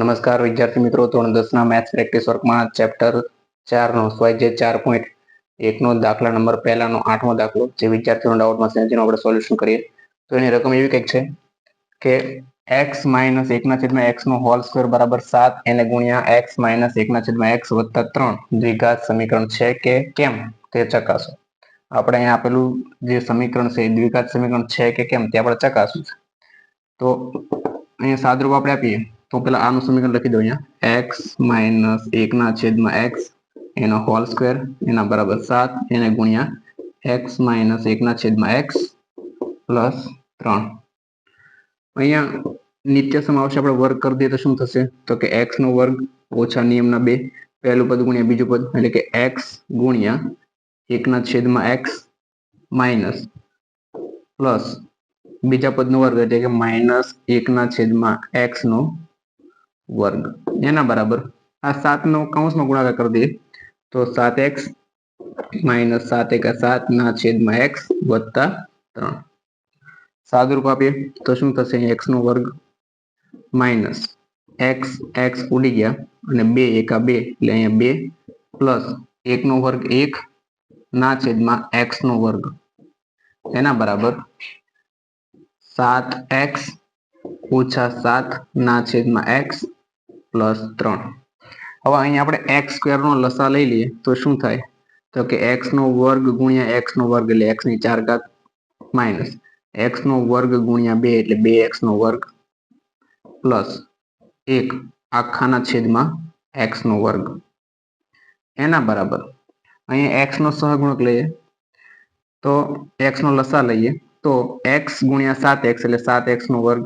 નમસ્કાર વિદ્યાર્થી મિત્રો, ધોરણ 10ના મેથ્સ પ્રેક્ટિસ વર્કમાં ચેપ્ટર 4 નો સ્વાધ્યાય 4.1 નો દાખલા નંબર પહેલાનો 8મો દાખલો જે વિદ્યાર્થીઓનો ડાઉટમાં છે જેનો આપણે સોલ્યુશન કરીએ. તો એની રકમ એવી કંઈક છે કે x - 1/x નો હોલ સ્ક્વેર બરાબર 7 એને ગુણ્યા x - 1/x વત્તા 3 દ્વિઘાત સમીકરણ છે કે કેમ તે ચકાસો. આપણે અહીંયા આપેલું જે સમીકરણ છે એ દ્વિઘાત સમીકરણ છે કે કેમ તે આપણે ચકાસવું છે. તો અહીંયા સાદુરૂપ આપણે આપીએ તો પેલા આનું સમીકરણ લખી દો. અહીંયા x - 1/x એનો હોલ સ્ક્વેર એના બરાબર 7 એને ગુણ્યા x - 1/x પ્લસ 3. અહીંયા નિત્ય સમ આવશે, આપણે વર્ગ કરી દઈએ તો શું થશે તો કે x નો વર્ગ ઓછા નિયમના 2 પહેલું પદ ગુણ્યા બીજું પદ એટલે કે x ગુણ્યા 1/x માઇનસ પ્લસ બીજા પદનો વર્ગ એટલે કે -1/x નો વર્ગ એના બરાબર આ 7 નો કૌંસમાં ગુણાકાર કરી દઈએ તો 7x - 7 વત્તા 3. સાદુરૂપ આપીએ તો શું થશે? x નો વર્ગ માઇનસ x ઉડી ગયા અને 2 એકા 2 એટલે અહીંયા 2 પ્લસ 1 નો વર્ગ 1/x નો વર્ગ એના બરાબર 7x ઓછા 7/x પ્લસ 3. હવે અહીંયા આપણે x સ્ક્વેર નો લસા લઈ લઈએ તો શું થાય તો કે x નો વર્ગ ગુણ્યા x નો વર્ગ એટલે x ની 4 ઘાત માઇનસ x નો વર્ગ ગુણ્યા 2 એટલે 2x નો વર્ગ પ્લસ 1 આખાના છેદમાં x નો વર્ગ એના બરાબર અહીંયા x નો સહગુણક લઈએ તો x નો લસા લઈએ તો x ગુણ્યા 7x એટલે 7x નો વર્ગ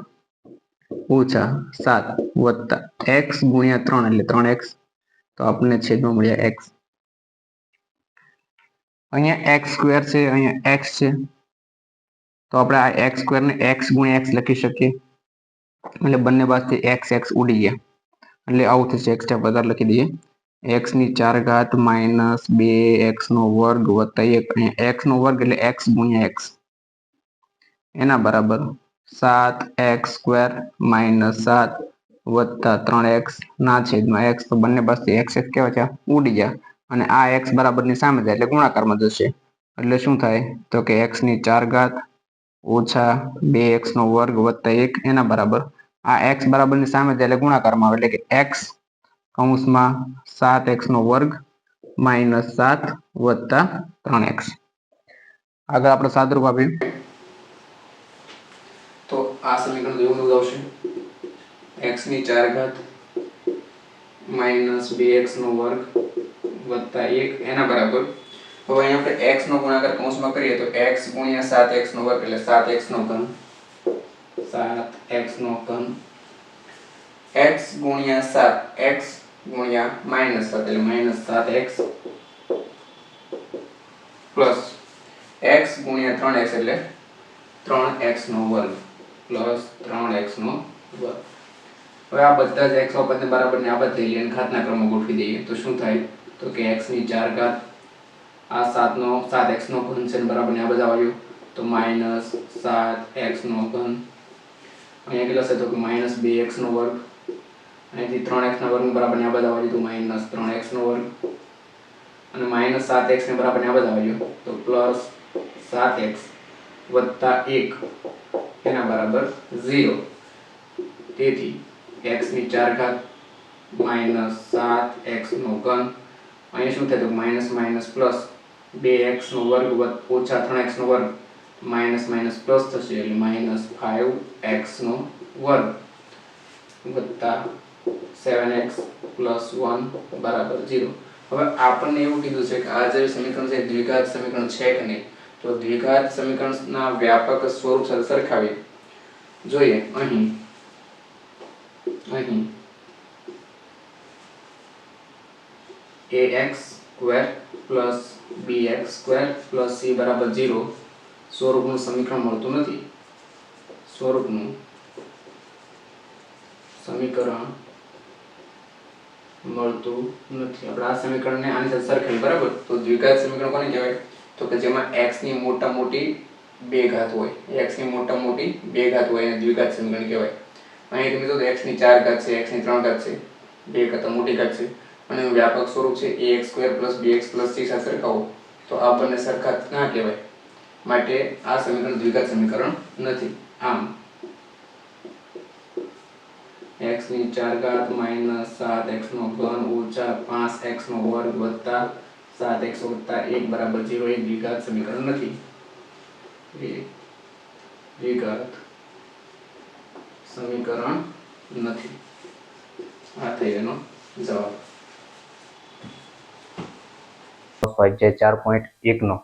ઓછા 7 વત્તા x ગુણ્યા 3 એટલે 3x તો આપણને છેદમાં મળ્યા x. અહીંયા x સ્ક્વેર છે, અહીંયા x છે તો આપણે આ x સ્ક્વેર ને x ગુણ્યા x લખી શકીએ એટલે બંને બાજુથી x ઉડી ગયા એટલે આવું થશે. x વધારે લખી દઈએ x ની 4 ઘાત માઇનસ 2x નો વર્ગ વત્તા 1 અહીંયા x નો વર્ગ એટલે x ગુણ્યા x એના બરાબર 7x સ્ક્વેર માઇનસ 7 વત્તા 3x ના છેદમાં x તો બંને બાજુથી x કેવા છે ઉડી ગયા અને આ x બરાબરની સામે જાય એટલે ગુણાકારમાં જશે એટલે શું થાય તો કે x ની 4 ઘાત ઓછા 2x નો વર્ગ વત્તા 1 એના બરાબર આ x બરાબરની સામે જાય એટલે ગુણાકારમાં આવે એટલે કે x કૌંસમાં 7x નો વર્ગ માઇનસ 7 વત્તા 3x. આગળ આપણે સાદુરૂપ આપીએ તો આ સમીકરણ એવું આવશે x ની 4 ઘાત માઇનસ 2x નો વર્ગ વત્તા 1 એના બરાબર હવે અહીંયા આપણે x નો ગુણાકાર કૌંસમાં કરીએ તો x ગુણ્યા 7x નો વર્ગ એટલે 7x નો ઘન 7x નો ઘન x ગુણ્યા 7x ગુણ્યા માઇનસ 7 એટલે માઇનસ 7x પ્લસ x ગુણ્યા 3x એટલે 3x નો વર્ગ પ્લસ 3x નો વર્ગ. હવે આ બધા જ x પદને બરાબર ને આ બધા લઈને ઘાતના ક્રમમાં ગોઠવી દઈએ તો શું થાય તો કે x ની 4 ઘાત આ 7x નો ઘન છે બરાબર ને આ બધા આવ્યું તો માઇનસ 7x નો ઘન અહીંયા કેટલા છે તો કે માઇનસ 2x નો વર્ગ અહીંથી 3x ના વર્ગ બરાબર ને આ બધા આવ્યું તો માઇનસ 3x નો વર્ગ અને માઇનસ 7x ને બરાબર ને આ બધા આવ્યું તો પ્લસ 7x વત્તા 1 એના બરાબર 0. તેથી x ની 4 ઘાત માઇનસ 7x નો ઘન અહીંયા શું થાય તો માઇનસ માઇનસ પ્લસ 2x નો વર્ગ ઓછા 3x નો વર્ગ માઇનસ માઇનસ પ્લસ થશે એટલે માઇનસ 5x નો વર્ગ વત્તા 7x પ્લસ 1 બરાબર 0. હવે આપણને એવું કીધું છે કે આ જે સમીકરણ છે દ્વિઘાત સમીકરણ છે કે નહીં તો દ્વિઘાત સમીકરણના વ્યાપક સ્વરૂપ સાથે સરખાવીએ જોઈએ. અહીં ax square plus bx square plus c બરાબર 0 સ્વરૂપનું સમીકરણ મળતું નથી. સ્વરૂપનું સમીકરણ મળતું નથી. આપણે આ સમીકરણને આની સાથે સરખાવીએ બરાબર તો દ્વિઘાત સમીકરણ કોને કહેવાય તો કે જેમાં x ની મોટા મોટી 2 ઘાત હોય, x ની મોટા મોટી 2 ઘાત હોય એને દ્વિઘાત સમીકરણ કહેવાય. અહીં તમે જો x ની 4 ઘાત છે, x ની 3 ઘાત છે, બે કરતાં મોટી ઘાત છે અને એનું વ્યાપક સ્વરૂપ છે ax² + bx + c સાથે સરખાવો તો આ બંને સરખા ના કહેવાય, માટે આ સમીકરણ દ્વિઘાત સમીકરણ નથી. આમ x ની 4 ઘાત - 7x³ - 5x² + 7x + 1 બરાબર 0 એ દ્વિઘાત સમીકરણ નથી. એ દ્વિઘાત સમીકરણ નથી. આ થઈ એનો જવાબ. સ્વાધ્યાય 4.1 નો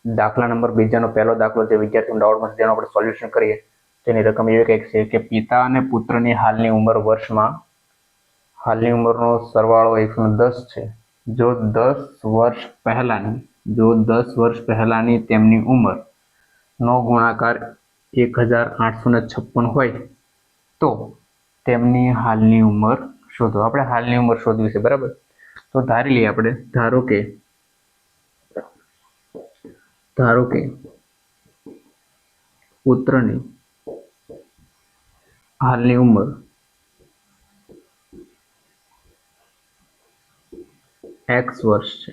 દાખલા નંબર બીજાનો પહેલો દાખલો જે વિદ્યાર્થીઓને ડાઉટમાં છે તેનું આપણે સોલ્યુશન કરીએ. તેની રકમ એવી કંઈક છે કે પિતા અને પુત્રની હાલની ઉંમર વર્ષમાં હાલની ઉંમરનો સરવાળો 110 છે. જો 10 વર્ષ પહેલાની તેમની ઉંમર નો ગુણાકાર 1856 હોય તો તેમની હાલની ઉંમર શોધો. આપણે હાલની ઉંમર શોધવી છે, બરાબર? તો ધારી લઈએ આપણે, ધારો કે પુત્રની હાલની ઉંમર x વર્ષ છે.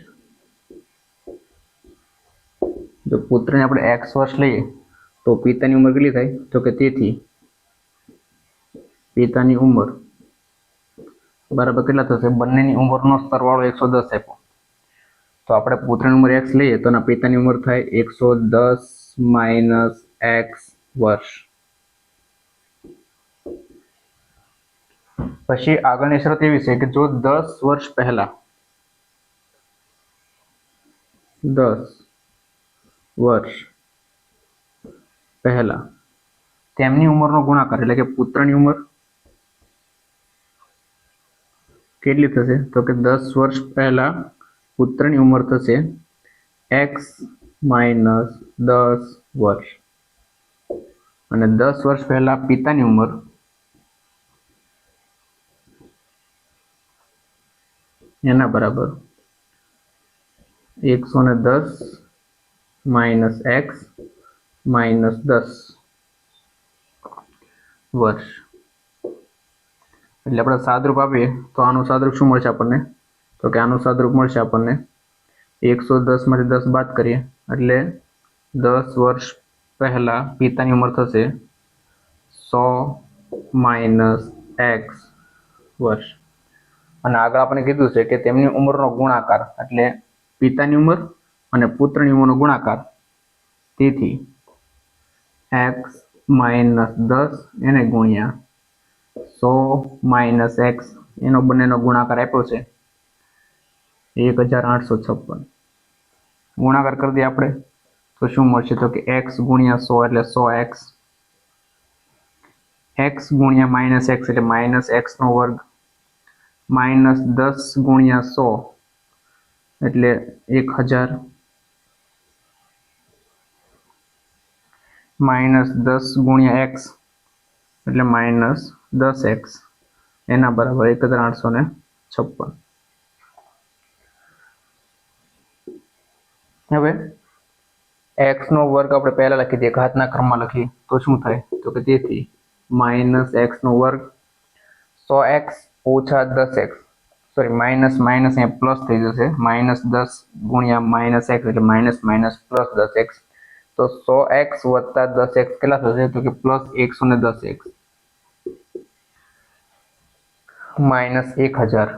જો પુત્રને આપણે x વર્ષ લઈએ તો પિતાની ઉંમર કેટલી થાય? તો કે તેથી પિતાની ઉંમર બરાબર કેટલા થશે? બંનેની ઉંમરનો સરવાળો 110 આપ્યો તો આપણે પુત્રની ઉંમર x લઈએ તો એના પિતાની ઉંમર થાય 110 - x વર્ષ. પછી આગળની શરત એવી છે કે જો 10 વર્ષ પહેલા તેમની ઉંમરનો ગુણાકાર એટલે કે પુત્રની ઉંમર કેટલી થશે? તો કે 10 વર્ષ પહેલા પુત્રની ઉંમર થશે x - 10 વર્ષ અને 10 વર્ષ પહેલા પિતાની ઉંમર એના બરાબર 110 - x - 10 વર્ષ. એટલે આપણે સાદરૂપ આપીએ તો આનું સાદરૂપ શું મળશે આપણને? તો કે આનું સાદરૂપ મળશે આપણને 110 માંથી 10 બાદ કરીએ એટલે 10 વર્ષ પહેલા પિતાની ઉંમર થશે 100 - x વર્ષ. અને આગળ આપણે કીધું છે કે તેમની ઉંમરનો ગુણાકાર એટલે પિતાની ઉંમર અને પુત્રની ઉંમરનો ગુણાકાર, તેથી x - 10 એને ગુણ્યા 100 - x એનો બંનેનો ગુણાકાર આપ્યો છે 1856. ગુણાકાર કરી દઈએ આપણે તો શું મળશે? તો કે x ગુણ્યા 100 એટલે 100x, x ગુણ્યા -x એટલે -x², -10 ગુણ્યા 100 એટલે 1000, -10 ગુણ્યા x એટલે -10x એના બરાબર 1856. હવે x નો વર્ગ આપણે પહેલા લખી દઈએ, ઘાતના ક્રમમાં લખીએ તો શું થાય? તો કે તેથી -x નો વર્ગ 100x - 10x, સોરી માઇનસ અહીંયા પ્લસ થઈ જશે, -10 ગુણ્યા -x એટલે -+10x, તો 100x + 10x કેટલા થશે? તો કે +110x -1000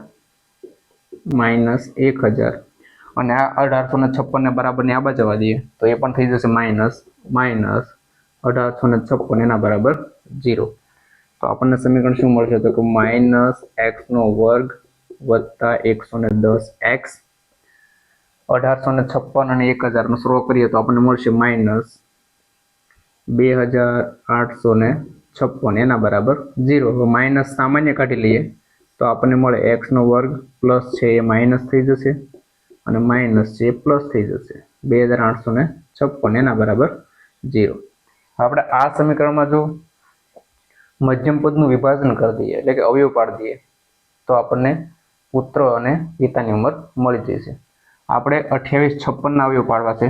અને આ 1856 ને બરાબર ની આ બાજુ જવા દઈએ તો એ પણ થઈ જશે -1856 એના બરાબર 0. તો આપણને સમીકરણ શું મળશે? તો કે -x² + 110x, 1856 અને 1000 નો સરવાળો કરીએ તો આપણને મળશે -2856 એના બરાબર 0. હવે માઇનસ સામાન્ય કાઢી લઈએ તો આપણને મળે x² પ્લસ છે એ માઇનસ થઈ જશે અને માઇનસ છે એ પ્લસ થઈ જશે, 2856 એના બરાબર 0. આપણે આ સમીકરણમાં જો મધ્યમ પદનું વિભાજન કરી દઈએ એટલે કે અવયવ પાડી દઈએ તો આપણને પુત્ર અને પિતાની ઉંમર મળી જશે. આપણે 2856 ના અવયવ પાડવા છે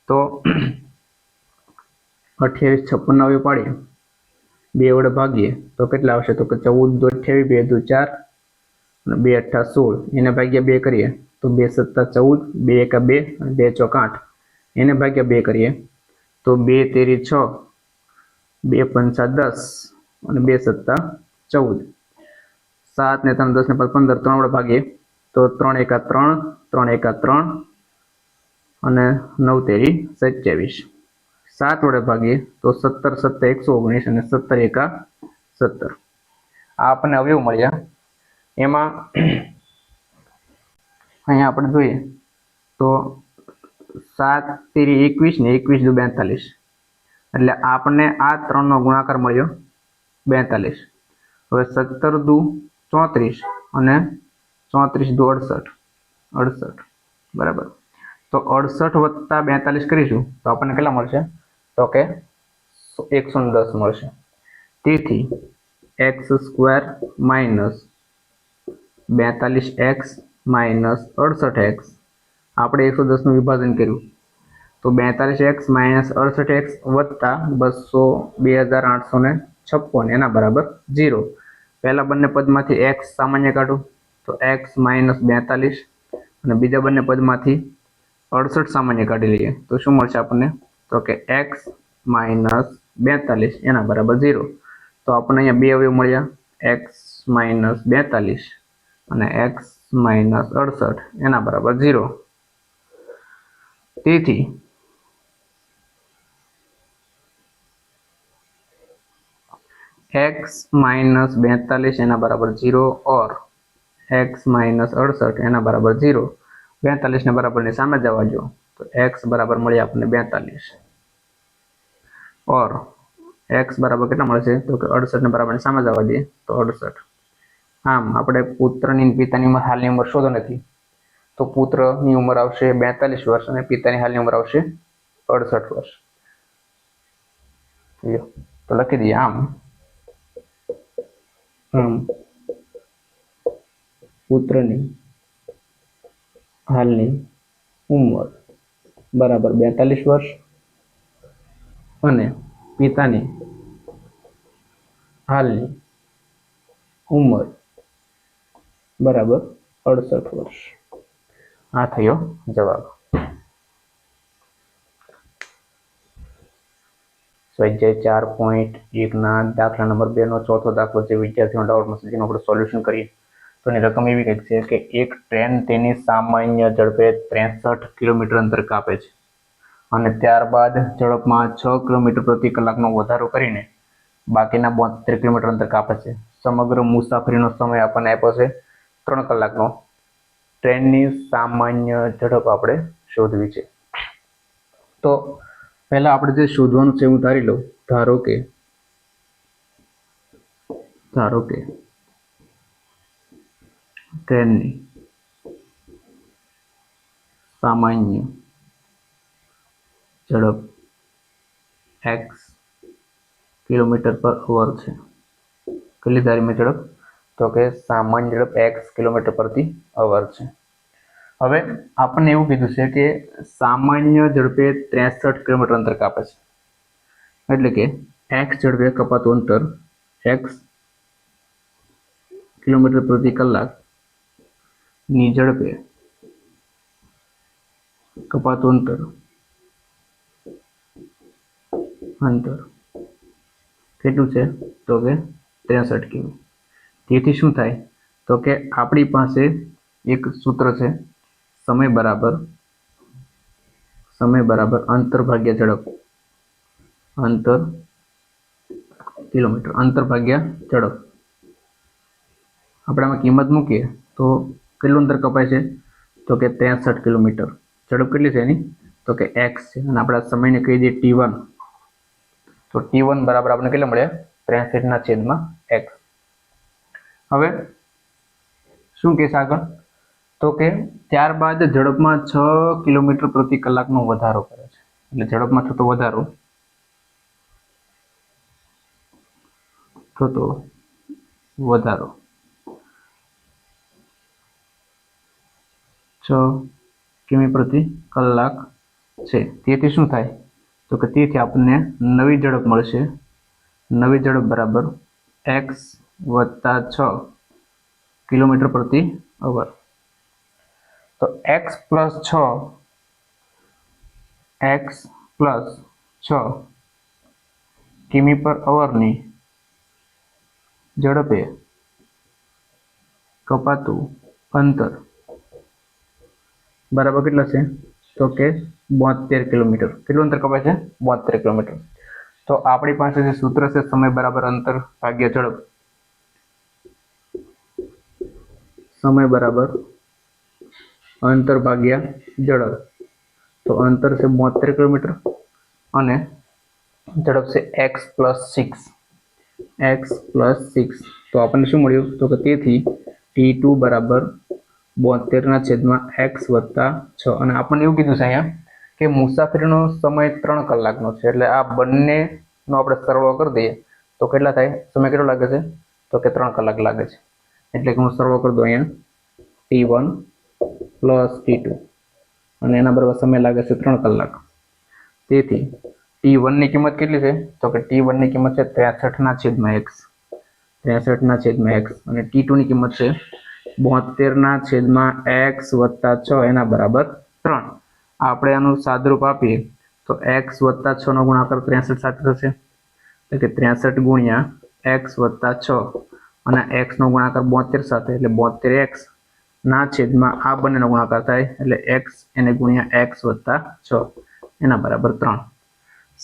તો 2856 ના અવયવ પાડીએ 2 વડે ભાગીએ તો કેટલા આવશે? તો કે 14 × 28 2 × 4 અને 2 × 8 16. એને ભાગ્યા 2 કરીએ તો 2 × 7 14, 2 × 2 અને 2 × 8. એને ભાગ્યા 2 કરીએ તો 2 × 13 6, 2 × 5 10 અને 2 × 7 14. 7 ને 3 10 ને 5 15. 3 વડે ભાગીએ તો 3 × 1 = 3, 3 × 1 = 3 અને 9 તેરી 27. 7 વડે ભાગીએ તો 17 × 7 = 119 અને 17 × 1 = 17. આ આપણને અવયવ મળ્યા. એમાં અહીંયા આપણે જોઈએ તો 7 તેરી 21 ને 21 દુ 42. એટલે આપણને આ 3 નો ગુણાકાર મળ્યો 42. હવે 17 દુ 34 અને 34 દુ 68. 68 બરાબર. તો 68 + 42 કરીશું તો આપણને કેટલા મળશે? તો કે 110 મળશે. તેથી x² - 42x - 68x. આપણે 110 નું વિભાજન કર્યું તો 42x - 68x વત્તા 2856 એના બરાબર 0. પહેલા બંને પદમાંથી x સામાન્ય કાઢો તો x - 42 અને બીજા બંને પદમાંથી 68 સામાન્ય કાઢી લઈએ તો શું મળશે આપણને? તો કે x - 42 એના બરાબર 0. તો આપણને અહીંયા બે અવયવ મળ્યા, x - 42 અને x - 68 એના બરાબર 0. તેથી x - 42 એના બરાબર 0 और x - 68 એના બરાબર 0. 42 ને બરાબર ની સામે જવા દો તો x બરાબર મળે આપણને 42 और x બરાબર કેટલા મળશે? તો કે 68 ને બરાબર ની સામે જવા દઈએ તો 68. આમ આપણે પુત્રની અને પિતાની ઉંમર હાલની ઉંમર શોધો નથી તો પુત્રની ઉંમર આવશે 42 વર્ષ અને પિતાની હાલની ઉંમર આવશે 68 વર્ષ. તો લખી દઈએ આમ પુત્રની હાલની ઉંમર બરાબર 42 વર્ષ અને પિતાની હાલની ઉંમર બરાબર 68 વર્ષ. આ થયો જવાબ. સ્વાધ્યાય 4.1 દાખલા નંબર 2 નો ચોથો દાખલો જે વિદ્યાર્થીઓનો ડાઉટમાં છે જેનું આપણે સોલ્યુશન કરીએ તો એની રકમ એવી કંઈક છે કે એક ટ્રેન તેની સામાન્ય ઝડપે 63 કિલોમીટર અંતર કાપે છે અને ત્યારબાદ ઝડપમાં 6 કિલોમીટર પ્રતિ કલાકનો વધારો કરીને બાકીના 72 કિલોમીટર અંતર કાપે છે. સમગ્ર મુસાફરીનો સમય આપણને આપ્યો છે 3 કલાકનો. ટ્રેનની સામાન્ય ઝડપ આપણે શોધવી છે. તો પહેલા આપણે જે શોધવાનું છે હું ધારી લઉં. ધારો કે ટ્રેનની સામાન્ય ઝડપ x કિલોમીટર પર અવર છે. કેટલી ધારી મેં ઝડપ? તો કે સામાન્ય ઝડપ x કિલોમીટર પ્રતિ અવર છે. હવે આપણને એવું કીધું છે કે સામાન્ય ઝડપે 63 કિલોમીટર અંતર કાપે છે. એટલે કે x ઝડપે કપાતું અંતર x કિલોમીટર પ્રતિ કલાક ની ઝડપે કપાતું અંતર કેટલું છે? તો કે 63 કિમી. તેથી શું થાય? તો કે આપણી પાસે એક સૂત્ર છે સમય બરાબર અંતર ભાગ્યા ઝડપ. અંતર કિલોમીટર, અંતર ભાગ્યા ઝડપ. આપણે આમાં કિંમત મૂકીએ તો કેટલું અંતર કપાય છે? તો કે 63 કિલોમીટર. ઝડપ કેટલી છે એની? તો કે x છે અને આપણે સમયને કહી દઈએ t1. તો t1 બરાબર આપણે કેટલા મળ્યા? 63/x. હવે શું કહેશે આગળ? તો કે ત્યારબાદ ઝડપમાં 6 કિલોમીટર પ્રતિ કલાકનો વધારો કરે છે. એટલે ઝડપમાં થતો વધારો છ કિમી પ્રતિ કલાક છે. તેથી શું થાય? તો કે તેથી આપણને નવી ઝડપ મળશે નવી ઝડપ બરાબર x વત્તા 6 કિલોમીટર પ્રતિ અવર. તો x પ્લસ 6 કિમી પર અવરની ઝડપે કપાતું અંતર બરાબર કેટલા છે? તો કે 72 કિલોમીટર. કેટલું અંતર કપાય છે? 72 કિલોમીટર. તો આપણી પાસે જે સૂત્ર છે સમય બરાબર અંતર ભાગ્યા ઝડપ. સમય બરાબર અંતર ભાગ્યા ઝડપ. તો અંતર છે 72 કિલોમીટર અને ઝડપ છે x પ્લસ 6. તો આપણને શું મળ્યું? તો કે તેથી t2 બરાબર 72/x વત્તા 6. અને આપણને એવું કીધું છે અહીંયા કે મુસાફરીનો સમય 3 કલાકનો છે. એટલે આ બંનેનો આપણે સરવાળો કરી દઈએ તો કેટલા થાય? સમય કેટલો લાગે છે? તો કે 3 કલાક લાગે છે. એટલે કે હું સરવાળો કરી દઉં અહીંયા t1 પ્લસ t2 અને એના બરાબર સમય લાગે છે 3 કલાક. તેથી t1 ની કિંમત કેટલી છે? તો કે t1 ની કિંમત છે 63/x. 63/x અને t2 ની કિંમત છે 72/x વત્તા 6 એના બરાબર 3. આપણે આનું સાદુરૂપ આપીએ તો x વત્તા 6 નો ગુણાકાર 63 સાથે થશે. એટલે કે 63 ગુણ્યા x વત્તા 6 અને x નો ગુણાકાર 72 સાથે એટલે 72x ના છેદમાં આ બંનેનો ગુણાકાર થાય એટલે x એને ગુણ્યા x વત્તા 6 એના બરાબર 3.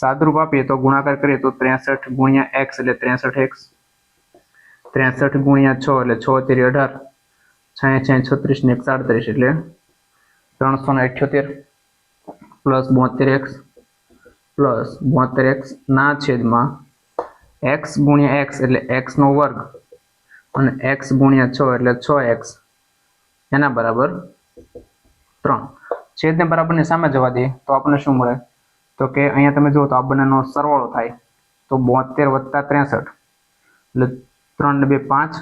સાદુરૂપ આપીએ તો ગુણાકાર કરીએ તો 63 ગુણ્યા x એટલે 63x. 63 ગુણ્યા 6 એટલે 6 તેરી 18. 6 36 ને 37 એટલે 378 પ્લસ 72x ના છેદમાં x ગુણ્યા x એટલે x નો વર્ગ અને x ગુણ્યા 6 એટલે 6x એના બરાબર 3. છેદને બરાબરની સામે જવા દઈએ તો આપણને શું મળે? તો કે અહીંયા તમે જુઓ તો આ બંનેનો સરવાળો થાય તો 72 વત્તા 63 એટલે 3 ને 2 5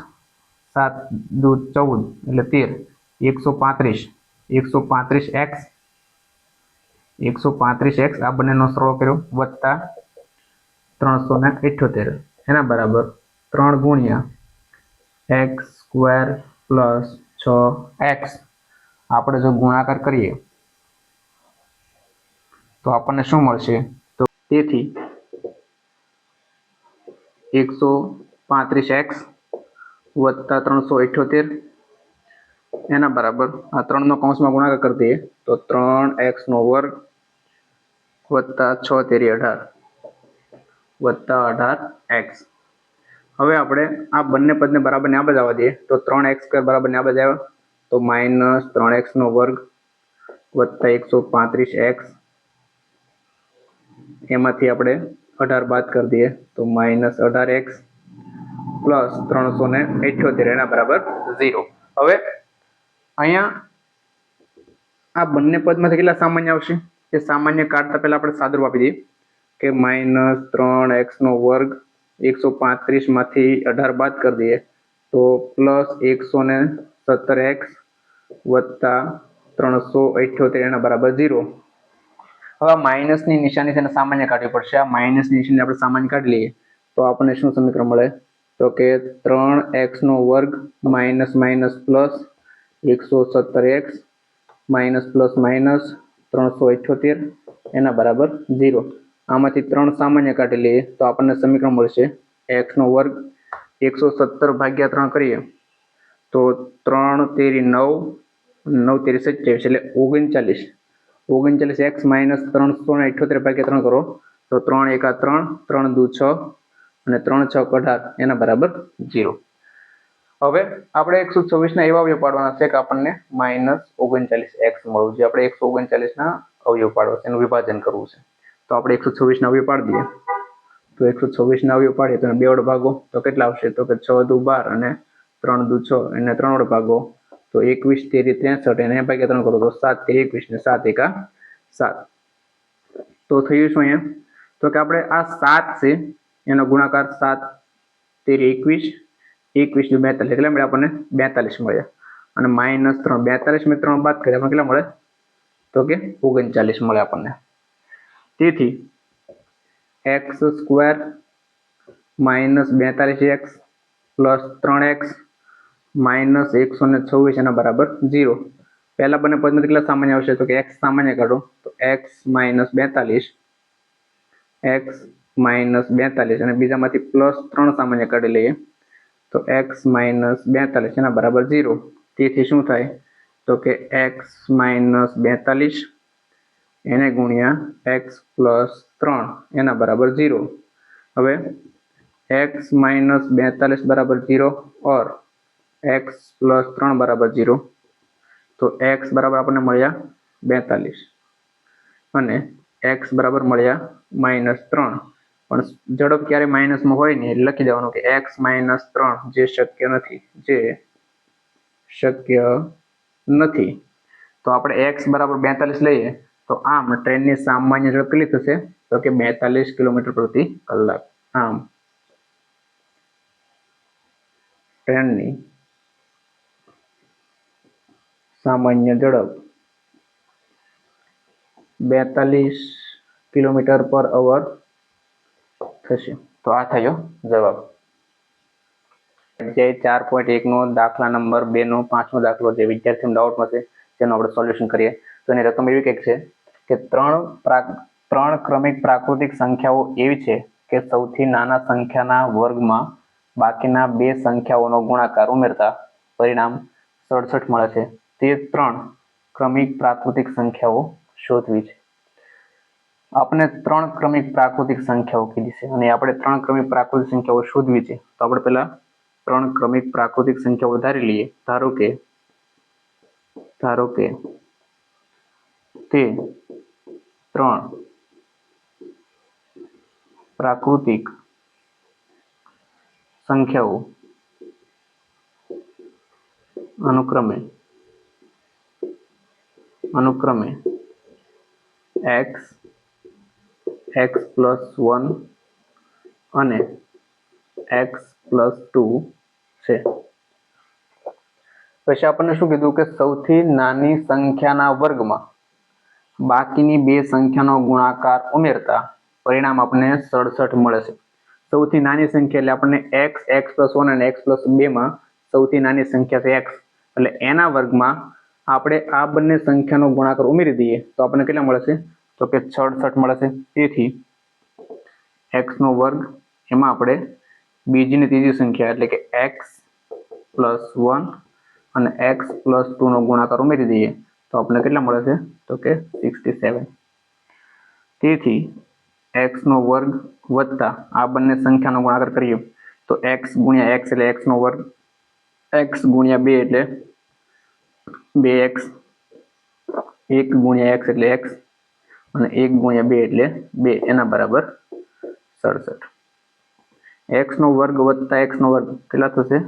7 2 14 એટલે 13 135x આ બંનેનો સરવાળો કર્યો વત્તા 378 એના બરાબર 3 ગુણ્યા x સ્ક્વેર પ્લસ 6x. આપણે જો ગુણાકાર કરીએ તો આપણને શું મળશે? તો તેથી 135x વત્તા 378 એના બરાબર આ 3 નો કૌંસમાં ગુણાકાર કરી દઈએ તો 3x નો વર્ગ વત્તા 6 તેરી 18 વત્તા 18x. હવે આપણે આ બંને પદને બરાબરની આ બાજુ આવવા દઈએ તો 3x સ્ક્વેર બરાબરની આ બાજુ આવે તો માઇનસ 3x નો વર્ગ વત્તા 135x. એમાંથી આપણે 18 બાદ કરી દઈએ તો માઇનસ 18x પ્લસ 378 એના બરાબર 0. હવે અહીંયા આ બંને પદમાંથી કેટલા સામાન્ય આવશે? એ સામાન્ય કાઢતા પહેલા આપણે સાદુરૂપ આપી દઈએ કે માઇનસ 3x નો વર્ગ 135 માંથી 18 બાદ કરી દઈએ તો પ્લસ 117x વત્તા 378 એના બરાબર 0. હવે માઇનસની નિશાની છે સામાન્ય કાઢવી પડશે. આ માઇનસની નિશાની આપણે સામાન્ય કાઢી લઈએ તો આપણને શું સમીકરણ મળે? તો કે 3x નો વર્ગ minus minus plus 117x minus plus minus 378 એના બરાબર 0. આમાંથી 3 સામાન્ય કાઢી લઈએ તો આપણને સમીકરણ મળશે x નો વર્ગ 117 ભાગ્યા 3 કરીએ તો 3 તેરી 9 9 તેરી 27 એટલે 39x માઇનસ 378 ભાગ્યા 3 કરો તો 3 એકા 3 3 દુ 6 અને 3 6 18 એના બરાબર 0. હવે આપણે 126 ના એવા અવયવ પાડવાના છે કે આપણને માઇનસ 39x મળવું છે. આપણે 139 ના અવયવ પાડવા છે, એનું વિભાજન કરવું છે. તો આપણે 126 ના અવયવ પાડી દઈએ તો 126 ના અવયવ પાડીએ તો 2 વડે ભાગો તો કેટલા આવશે? તો કે 6 દુ 12 અને 3 દુ 6 એને 3 વડે ભાગો તો 21 તેરી 63 એને ભાગ્યા 3 કરો તો 7 તેરી 21 ને 7 એકા 7. તો થયું શું અહીંયા? તો કે આપણે આ 7 છે એનો ગુણાકાર 7 તેરી 21 21 ને 42 કેટલા મળ્યા? આપણને 42 મળ્યા. અને માઇનસ 3 42 માં 3 બાદ કરીએ આપણને કેટલા મળે? તો કે 39 મળે આપણને. તેથી x square -42x plus 3x minus 126 એના બરાબર 0. પહેલા બંને પદમાં કેટલા સામાન્ય આવશે? તો કે x સામાન્ય કાઢો તો x -42 અને બીજામાંથી +3 સામાન્ય કાઢી લઈએ તો x -42 એના બરાબર 0. તેથી શું થાય? તો કે x -42 એને ગુણ્યા x +3 એના બરાબર 0. હવે x -42 बराबर 0 और x +3 बराबर 0 तो x बराबर आपने મળ્યા 42 અને x બરાબર મળ્યા -3. પણ ઝડપ ક્યારે માઇનસમાં હોય ને એટલે લખી દેવાનું કે x -3 જે શક્ય નથી. તો આપણે x બરાબર 42 લઈએ તો આમ ટ્રેનની સામાન્ય ઝડપ કેટલી થશે? તો કે 42 કિલોમીટર પ્રતિ કલાક. આમ ટ્રેનની સામાન્ય ઝડપ 42 કિલોમીટર પર અવર થશે. તો આ થયો જવાબ. જે 4.1 નો દાખલા નંબર 2 નો 5મો દાખલો જે વિદ્યાર્થીનો ડાઉટમાં છે તેનું આપણે સોલ્યુશન કરીએ. તો એની રકમ એવી કંઈક છે કે ત્રણ ક્રમિક પ્રાકૃતિક સંખ્યાઓ એવી છે કે સૌથી નાના સંખ્યાના વર્ગમાં બાકીના બે સંખ્યાઓનો ગુણાકાર ઉમેરતા પરિણામ 67 મળે છે. તે ત્રણ ક્રમિક પ્રાકૃતિક સંખ્યાઓ શોધવી છે. આપણે ત્રણ ક્રમિક પ્રાકૃતિક સંખ્યાઓ કીધી છે અને આપણે ત્રણ ક્રમિક પ્રાકૃતિક સંખ્યાઓ શોધવી છે. તો આપણે પહેલા ત્રણ ક્રમિક પ્રાકૃતિક સંખ્યાઓ ધારી લઈએ. ધારો કે તે ત્રણ પ્રાકૃતિક સંખ્યાઓ અનુક્રમે x +1 અને x +2 છે. પછી આપણને શું કીધું કે સૌથી નાની સંખ્યાના વર્ગમાં બાકીની બે સંખ્યાનો ગુણાકાર ઉમેરતા પરિણામ આપણને 67 મળે છે. સૌથી નાની સંખ્યા એટલે આપણને x +1 અને x +2 માં સૌથી નાની સંખ્યા છે x, એટલે એના વર્ગમાં આપણે આ બંને સંખ્યાનો ગુણાકાર ઉમેરી દઈએ તો આપણને કેટલા મળે છે? તો કે 66 મળે છે. તેથી x² એમાં આપણે બીજી ને ત્રીજી સંખ્યા એટલે કે x +1 અને x +2 નો ગુણાકાર ઉમેરી દઈએ તો આપણને કેટલા મળે છે? તો કે 67. તેથી x² વત્તા આ બંને સંખ્યાનો ગુણાકાર કરીએ તો x ગુણ્યા x એટલે x² x ગુણ્યા 2 એટલે 2x 1 ગુણ્યા x એટલે x અને 1 ગુણ્યા 2 એટલે 2 એના બરાબર 67. x² વત્તા x² કેટલા થશે?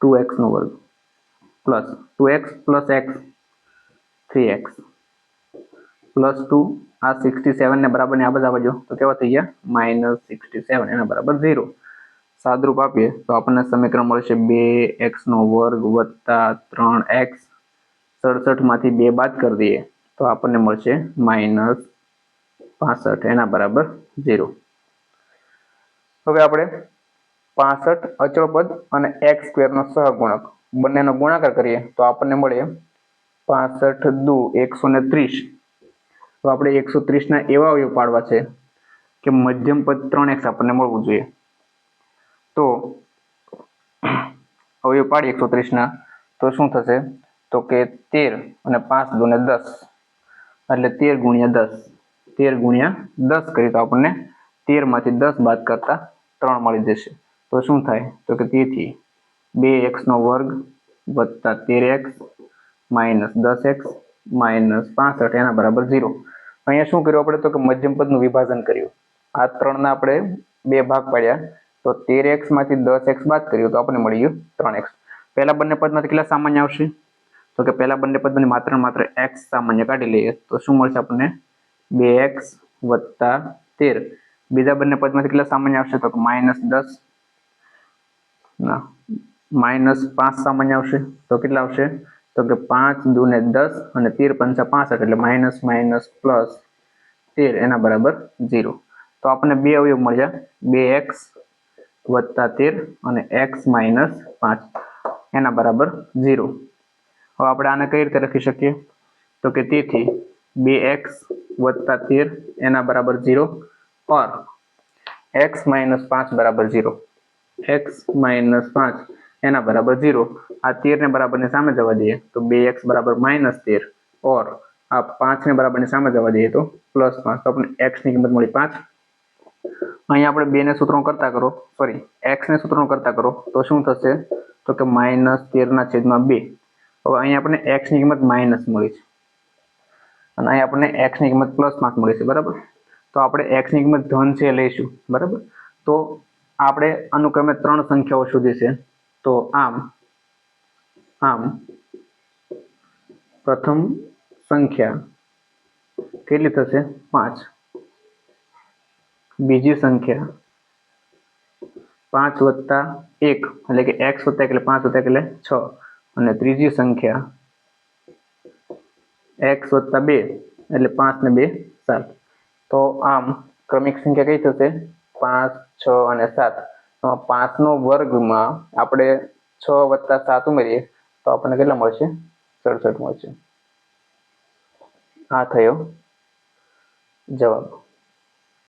2x² plus 2x plus x 3x plus 2 આ 67 ને બરાબર ને આ બધા આવજો તો કેવા થઈ ગયા? -67 એના બરાબર 0. સાદરૂપ આપીએ તો આપણને સમીકરણ મળશે 2x² વત્તા 3x. 67 માંથી 2 બાદ કરી દઈએ તો આપણને મળશે -65 એના બરાબર 0. હવે આપણે 65 અચળ પદ અને x² નો સહગુણક બંનેનો ગુણાકાર કરીએ તો આપણને મળે 65 દુ 130. તો આપણે 130 ના એવા અવયવ પાડવા છે કે મધ્યમ પદ 3x આપણને મળવું જોઈએ. તો અવયવ પાડીએ 130 ના તો શું થશે? તો કે 13 અને 5 દુ 10 એટલે 13 ગુણ્યા 10. 13 ગુણ્યા 10 કરીએ તો આપણને 13 માંથી 10 બાદ કરતા 3 મળી જશે. તો શું થાય? તો કે તેથી 2x² વત્તા 13x -10x -65 એના બરાબર 0. અહીંયા શું કર્યું આપણે? તો કે મધ્યમ પદનું વિભાજન કર્યું. આ 3 ના આપણે બે ભાગ પાડ્યા તો 13x માંથી 10x બાદ કર્યું તો આપણને મળી ગયું 3x. પહેલા બંને પદમાંથી કેટલા સામાન્ય આવશે? તો કે પહેલા બંને પદમાંથી માત્ર x સામાન્ય કાઢી લઈએ તો શું મળશે આપણને? 2x વત્તા 13. બીજા બંને પદમાંથી કેટલા સામાન્ય આવશે? તો કે -10 ના -5 સામાન્ય આવશે તો કેટલા આવશે? તો કે 5 દુ 10 અને 13 પંચા 65 એટલે -+ 13 એના બરાબર 0. તો આપણને બે અવયવ મળ્યા 2x વત્તા 13 અને x માઇનસ 5 એના બરાબર 0. હવે આપણે આને કઈ રીતે લખી શકીએ? તો કે તેથી 2x વત્તા 13 એના બરાબર 0 और x માઇનસ 5 બરાબર 0. x માઇનસ 5 એના બરાબર 0. આ 13 ને બરાબરની સામે જવા દઈએ તો 2x બરાબર માઇનસ 13 और આ 5 ને બરાબરની સામે જવા દઈએ તો પ્લસ 5. તો આપણે x ની કિંમત મળી 5. અહીં આપણે 2 ને સૂત્રોનો કરતા કરો, સોરી x ને સૂત્રોનો કરતા કરો તો શું થશે? તો કે માઇનસ 13 ના છેદમાં 2. હવે અહીં આપણને x ની કિંમત માઇનસ મળી છે અને અહીં આપણને x ની કિંમત પ્લસ 5 મળી છે, બરાબર. તો આપણે x ની કિંમત ધન છે લઈશું, બરાબર. તો આપણે અનુક્રમે 3 સંખ્યાઓ શોધી છે. તો આમ પ્રથમ સંખ્યા કેટલી થશે? 5. બીજી સંખ્યા 5 વત્તા 1 એટલે કે x વત્તા 1 એટલે 5 વત્તા 1 એટલે 6. અને ત્રીજી સંખ્યા x વત્તા 2 એટલે 5 ને 2 7. તો આમ ક્રમિક સંખ્યા કઈ થશે? 5, 6 અને 7. 5 નો વર્ગમાં આપણે 6 વત્તા 7 ઉમેરીએ તો આપણને કેટલા મળશે? 67 મળશે. આ થયો જવાબ.